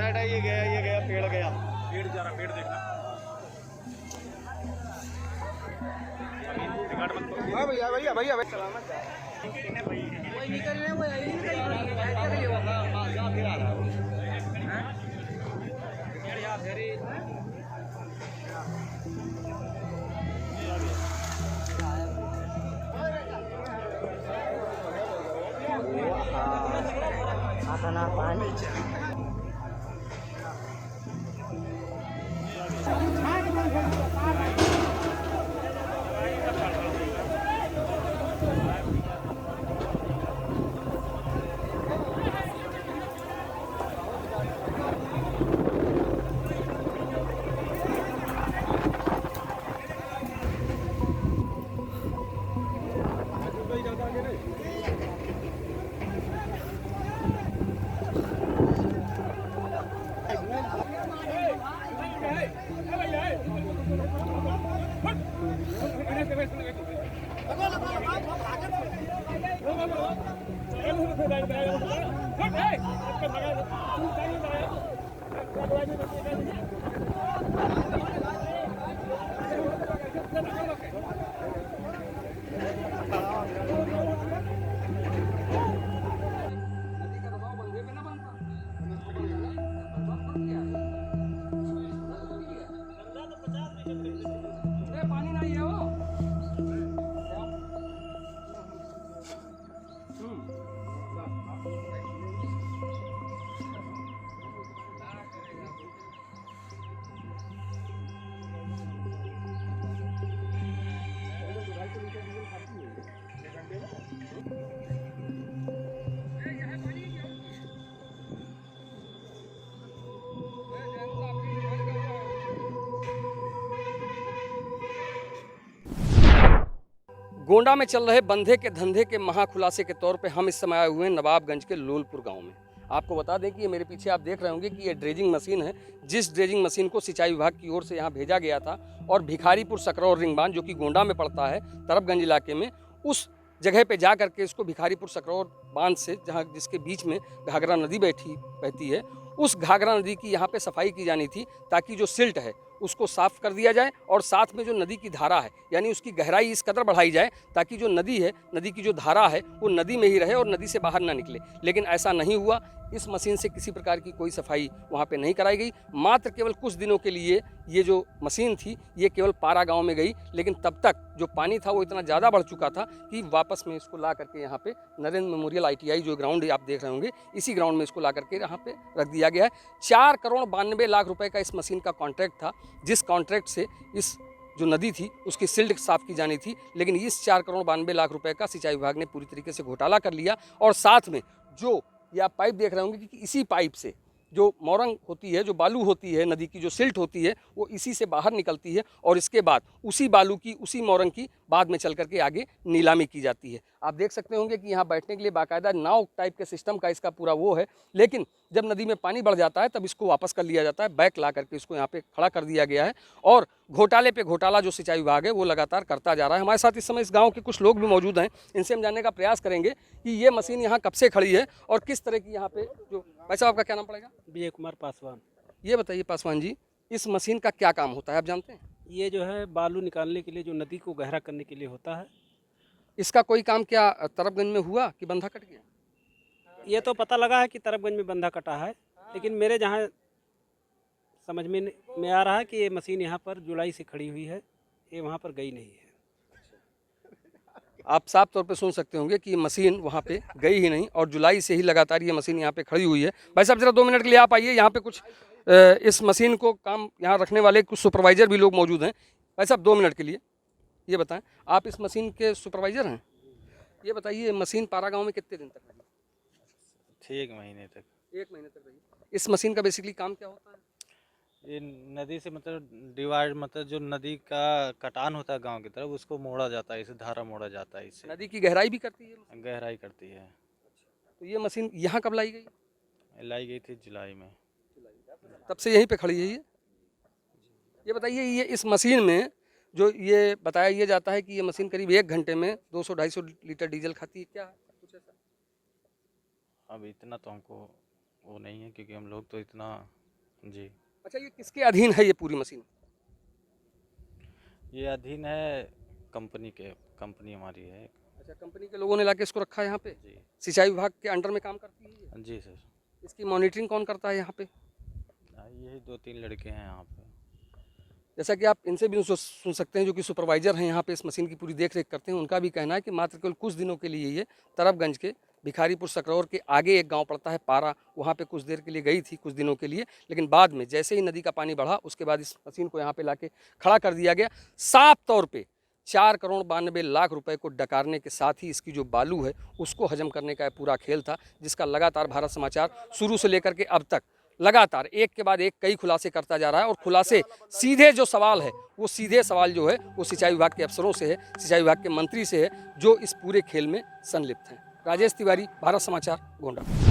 हटा ये गया पेड़ गया, पेड़ जा रहा, पेड़ देखना। हाँ भैया भैया भैया सलामत कोई निकल रहे वो यही निकल रहा पानी गोंडा में चल रहे बंधे के धंधे के महाखुलासे के तौर पे हम इस समय आए हुए हैं नवाबगंज के लोलपुर गांव में। आपको बता दें कि ये मेरे पीछे आप देख रहे होंगे कि ये ड्रेजिंग मशीन है, जिस ड्रेजिंग मशीन को सिंचाई विभाग की ओर से यहाँ भेजा गया था और भिखारीपुर सकरौर रिंग बांध जो कि गोंडा में पड़ता है तरफगंज इलाके में, उस जगह पे जा करके इसको भिखारीपुर सकरौर बांध से जहाँ जिसके बीच में घाघरा नदी बहती है, उस घाघरा नदी की यहाँ पे सफाई की जानी थी ताकि जो सिल्ट है उसको साफ़ कर दिया जाए और साथ में जो नदी की धारा है यानी उसकी गहराई इस कदर बढ़ाई जाए ताकि जो नदी है, नदी की जो धारा है वो नदी में ही रहे और नदी से बाहर ना निकले। लेकिन ऐसा नहीं हुआ। इस मशीन से किसी प्रकार की कोई सफाई वहाँ पे नहीं कराई गई। मात्र केवल कुछ दिनों के लिए ये जो मशीन थी ये केवल पारा गांव में गई, लेकिन तब तक जो पानी था वो इतना ज़्यादा बढ़ चुका था कि वापस में इसको ला करके यहाँ पे नरेंद्र मेमोरियल ITI जो ग्राउंड आप देख रहे होंगे, इसी ग्राउंड में इसको ला करके यहाँ पे रख दिया गया है। 4 करोड़ 92 लाख रुपए का इस मशीन का कॉन्ट्रैक्ट था, जिस कॉन्ट्रैक्ट से इस जो नदी थी उसकी सिल्ट साफ़ की जानी थी, लेकिन इस 4 करोड़ 92 लाख रुपए का सिंचाई विभाग ने पूरी तरीके से घोटाला कर लिया। और साथ में जो ये आप पाइप देख रहे होंगे कि इसी पाइप से जो मोरंग होती है, जो बालू होती है, नदी की जो सिल्ट होती है वो इसी से बाहर निकलती है और इसके बाद उसी बालू की, उसी मोरंग की बाद में चल करके आगे नीलामी की जाती है। आप देख सकते होंगे कि यहाँ बैठने के लिए बाकायदा नाव टाइप के सिस्टम का इसका पूरा वो है, लेकिन जब नदी में पानी बढ़ जाता है तब इसको वापस कर लिया जाता है, बैक ला करके इसको यहाँ पे खड़ा कर दिया गया है। और घोटाले पे घोटाला जो सिंचाई विभाग है वो लगातार करता जा रहा है। हमारे साथ इस समय इस गाँव के कुछ लोग भी मौजूद हैं, इनसे हम जानने का प्रयास करेंगे कि ये मशीन यहाँ कब से खड़ी है और किस तरह की यहाँ पे जो। भाई साहब आपका क्या नाम पड़ेगा? विजय कुमार पासवान। ये बताइए पासवान जी, इस मशीन का क्या काम होता है, आप जानते हैं? ये जो है बालू निकालने के लिए, जो नदी को गहरा करने के लिए होता है। इसका कोई काम क्या तरफगंज में हुआ कि बंधा कट गया? ये तो पता लगा है कि तरफगंज में बंधा कटा है, लेकिन मेरे जहाँ समझ में आ रहा है कि ये मशीन यहाँ पर जुलाई से खड़ी हुई है, ये वहाँ पर गई नहीं है। आप साफ तौर पे सुन सकते होंगे कि ये मशीन वहाँ पे गई ही नहीं और जुलाई से ही लगातार ये मशीन यहाँ पे खड़ी हुई है। भाई साहब जरा 2 मिनट के लिए आप आइए, यहाँ पे कुछ इस मशीन को काम यहाँ रखने वाले कुछ सुपरवाइज़र भी लोग मौजूद हैं। भाई साहब 2 मिनट के लिए ये बताएं, आप इस मशीन के सुपरवाइज़र हैं? ये बताइए मशीन पारा गाँव में कितने दिन तक लगी? 1 महीने तक। 1 महीने तक रही। इस मशीन का बेसिकली काम क्या होता है? ये नदी से मतलब डिवाइड, मतलब जो नदी का कटान होता है गांव की तरफ, उसको मोड़ा जाता है, इसे धारा मोड़ा जाता है, इससे नदी की गहराई भी करती है मशीन? गहराई करती है। तो ये मशीन यहाँ कब लाई गई? लाई गई थी जुलाई में। तब से यहीं पे खड़ी है ये बताइए, ये इस मशीन में जो ये बताया ये जाता है कि ये मशीन करीब 1 घंटे में 200-250 लीटर डीजल खाती है, क्या है कुछ ऐसा? अब इतना तो हमको वो नहीं है, क्योंकि हम लोग तो इतना जी। अच्छा, ये किसके अधीन है ये पूरी मशीन? ये अधीन है कंपनी के, कंपनी हमारी है। अच्छा, कंपनी के लोगों ने लाके इसको रखा है यहाँ पे? जी सिंचाई विभाग के अंडर में काम करती है ये? जी सर। इसकी मॉनिटरिंग कौन करता है यहाँ पे? यही 2-3 लड़के हैं यहाँ पे। जैसा कि आप इनसे भी सुन सकते हैं, जो कि सुपरवाइजर हैं यहाँ पे इस मशीन की पूरी देख रेख करते हैं, उनका भी कहना है कि मात्र केवल कुछ दिनों के लिए ये तरफगंज के भिखारीपुर सकरौर के आगे एक गांव पड़ता है पारा, वहाँ पे कुछ देर के लिए गई थी, कुछ दिनों के लिए, लेकिन बाद में जैसे ही नदी का पानी बढ़ा उसके बाद इस मशीन को यहाँ पे लाके खड़ा कर दिया गया। साफ तौर पे 4 करोड़ 92 लाख रुपए को डकारने के साथ ही इसकी जो बालू है उसको हजम करने का पूरा खेल था, जिसका लगातार भारत समाचार शुरू से लेकर के अब तक लगातार एक के बाद एक कई खुलासे करता जा रहा है। और खुलासे सीधे जो सवाल है वो सीधे सवाल जो है वो सिंचाई विभाग के अफसरों से है, सिंचाई विभाग के मंत्री से है, जो इस पूरे खेल में संलिप्त हैं। राजेश तिवारी, भारत समाचार, गोंडा।